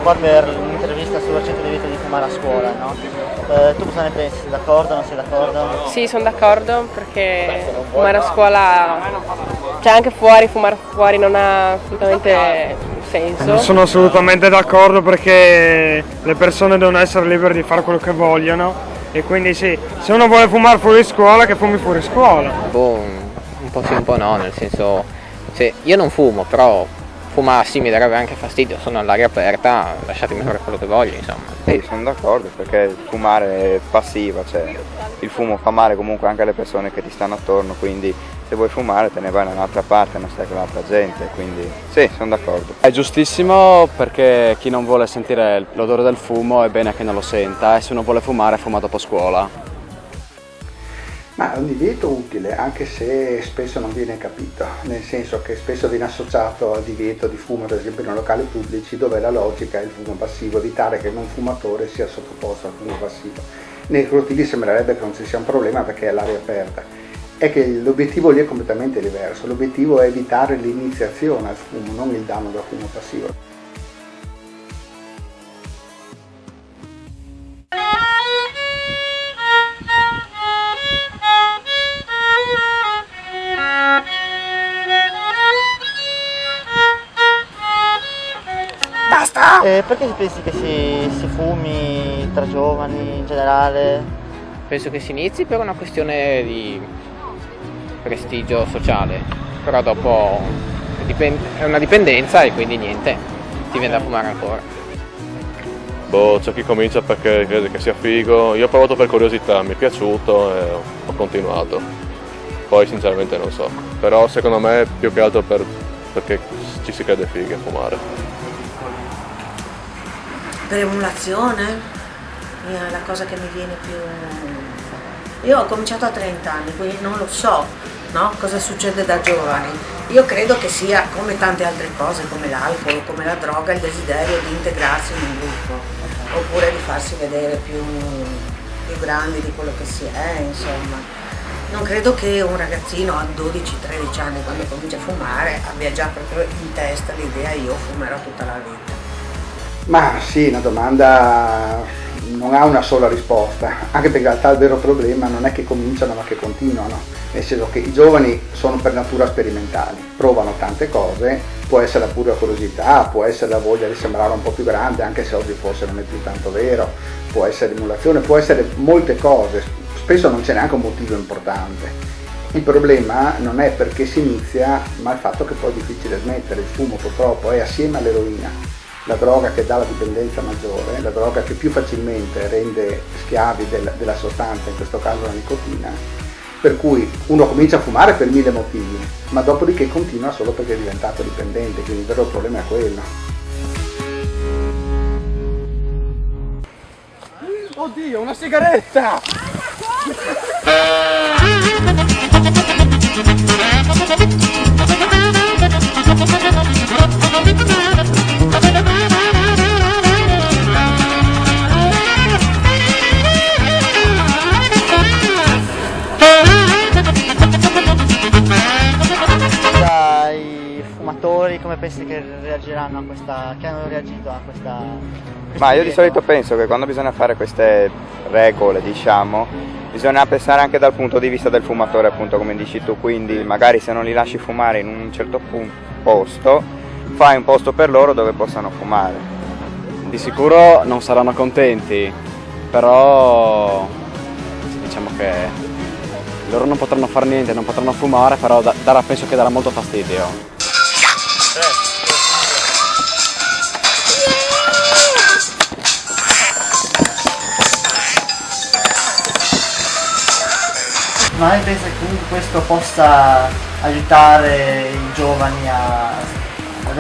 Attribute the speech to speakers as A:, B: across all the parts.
A: qua per un'intervista sul recente divieto di fumare a scuola, no? Tu cosa ne pensi? Sei d'accordo? Non sei d'accordo?
B: Sì, sono d'accordo perché fumare a scuola, cioè anche fuori, fumare fuori non ha assolutamente senso.
C: Non sono assolutamente d'accordo perché le persone devono essere libere di fare quello che vogliono e quindi sì, se uno vuole fumare fuori scuola che fumi fuori scuola.
D: Un po' sì, un po' no, nel senso, io non fumo, però fumassi mi darebbe anche fastidio, sono all'aria aperta, lasciatemi fare quello che voglio, insomma.
E: Sì, sono d'accordo perché fumare è passiva, cioè il fumo fa male comunque anche alle persone che ti stanno attorno, quindi se vuoi fumare te ne vai da un'altra parte, non stai con l'altra gente, quindi sì, sono d'accordo.
F: È giustissimo perché chi non vuole sentire l'odore del fumo è bene che non lo senta e se uno vuole fumare fuma dopo scuola.
G: Ma è un divieto utile, anche se spesso non viene capito, nel senso che spesso viene associato al divieto di fumo, ad esempio nei locali pubblici, dove la logica è il fumo passivo, evitare che il non fumatore sia sottoposto al fumo passivo. Nei cortili sembrerebbe che non ci sia un problema perché è all'aria aperta. È che l'obiettivo lì è completamente diverso, l'obiettivo è evitare l'iniziazione al fumo, non il danno da fumo passivo.
A: Basta! Perché pensi che si fumi tra giovani in generale?
D: Penso che si inizi per una questione di prestigio sociale, però dopo è una dipendenza e quindi niente, ti viene da fumare ancora.
H: C'è chi comincia perché crede che sia figo, io ho provato per curiosità, mi è piaciuto e ho continuato. Poi sinceramente non so, però secondo me è più che altro perché ci si crede fighi a fumare.
I: Per emulazione è la cosa che mi viene più. Io ho cominciato a 30 anni, quindi non lo so, no? Cosa succede da giovani. Io credo che sia come tante altre cose, come l'alcol, come la droga, il desiderio di integrarsi in un gruppo, oppure di farsi vedere più grandi di quello che si è, insomma. Non credo che un ragazzino a 12-13 anni, quando comincia a fumare, abbia già proprio in testa l'idea io fumerò tutta la vita.
G: Ma sì, una domanda non ha una sola risposta, anche perché in realtà il vero problema non è che cominciano ma che continuano, nel senso che i giovani sono per natura sperimentali, provano tante cose, può essere la pura curiosità, può essere la voglia di sembrare un po' più grande, anche se oggi forse non è più tanto vero, può essere emulazione, può essere molte cose, spesso non c'è neanche un motivo importante. Il problema non è perché si inizia, ma il fatto che poi è difficile smettere. Il fumo purtroppo è, assieme all'eroina, la droga che dà la dipendenza maggiore, la droga che più facilmente rende schiavi della sostanza, in questo caso la nicotina, per cui uno comincia a fumare per 1000 motivi, ma dopodiché continua solo perché è diventato dipendente, quindi il vero problema è quello.
C: Oddio, una sigaretta!
A: I fumatori come pensi che reagiranno a questa, che hanno reagito a questa?
E: Ma io di solito penso che quando bisogna fare queste regole, diciamo, bisogna pensare anche dal punto di vista del fumatore, appunto come dici tu, quindi magari se non li lasci fumare in un certo posto, fai un posto per loro dove possano fumare.
F: Di sicuro non saranno contenti, però diciamo che loro non potranno fare niente, non potranno fumare, però penso che darà molto fastidio.
A: Ma lei pensa che comunque questo possa aiutare i giovani a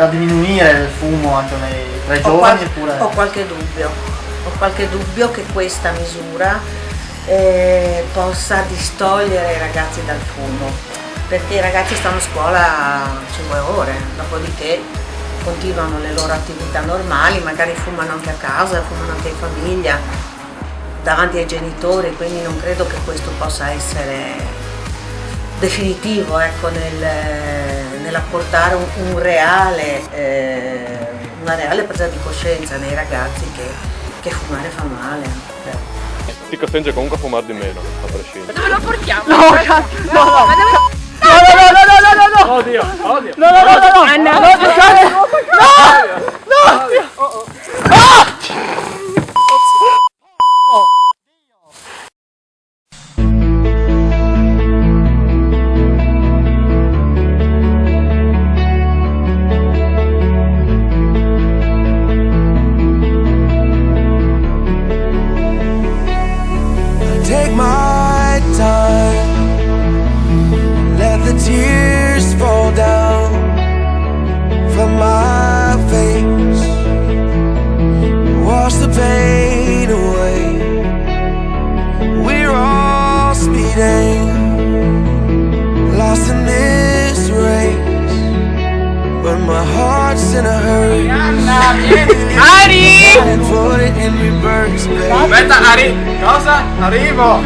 A: diminuire il fumo anche tra i giovani?
I: Ho qualche dubbio che questa misura possa distogliere i ragazzi dal fumo, perché i ragazzi stanno a scuola 5 ore, dopodiché continuano le loro attività normali, magari fumano anche a casa, fumano anche in famiglia, davanti ai genitori, quindi non credo che questo possa essere definitivo, ecco, nell'apportare una una reale presa di coscienza nei ragazzi che fumare fa male.
H: Ti costringe comunque a fumare di meno, a prescindere.
B: Dove lo portiamo?
A: No, cazzo, no, no. No!
C: Oddio, oddio.
A: No!
J: Take my time, let the tears fall down from my face, wash the pain away. We're all speeding, lost in this race, but my heart's in a hurry.
C: Ari!
J: And put it in reverse, baby.
C: Aspetta, Ari! Cosa? Arrivo!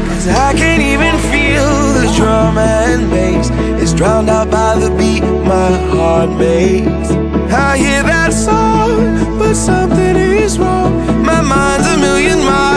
J: 'Cause I can't even feel the drum and bass. It's drowned out by the beat my heart makes. I hear that song, but something is wrong. My mind's a million miles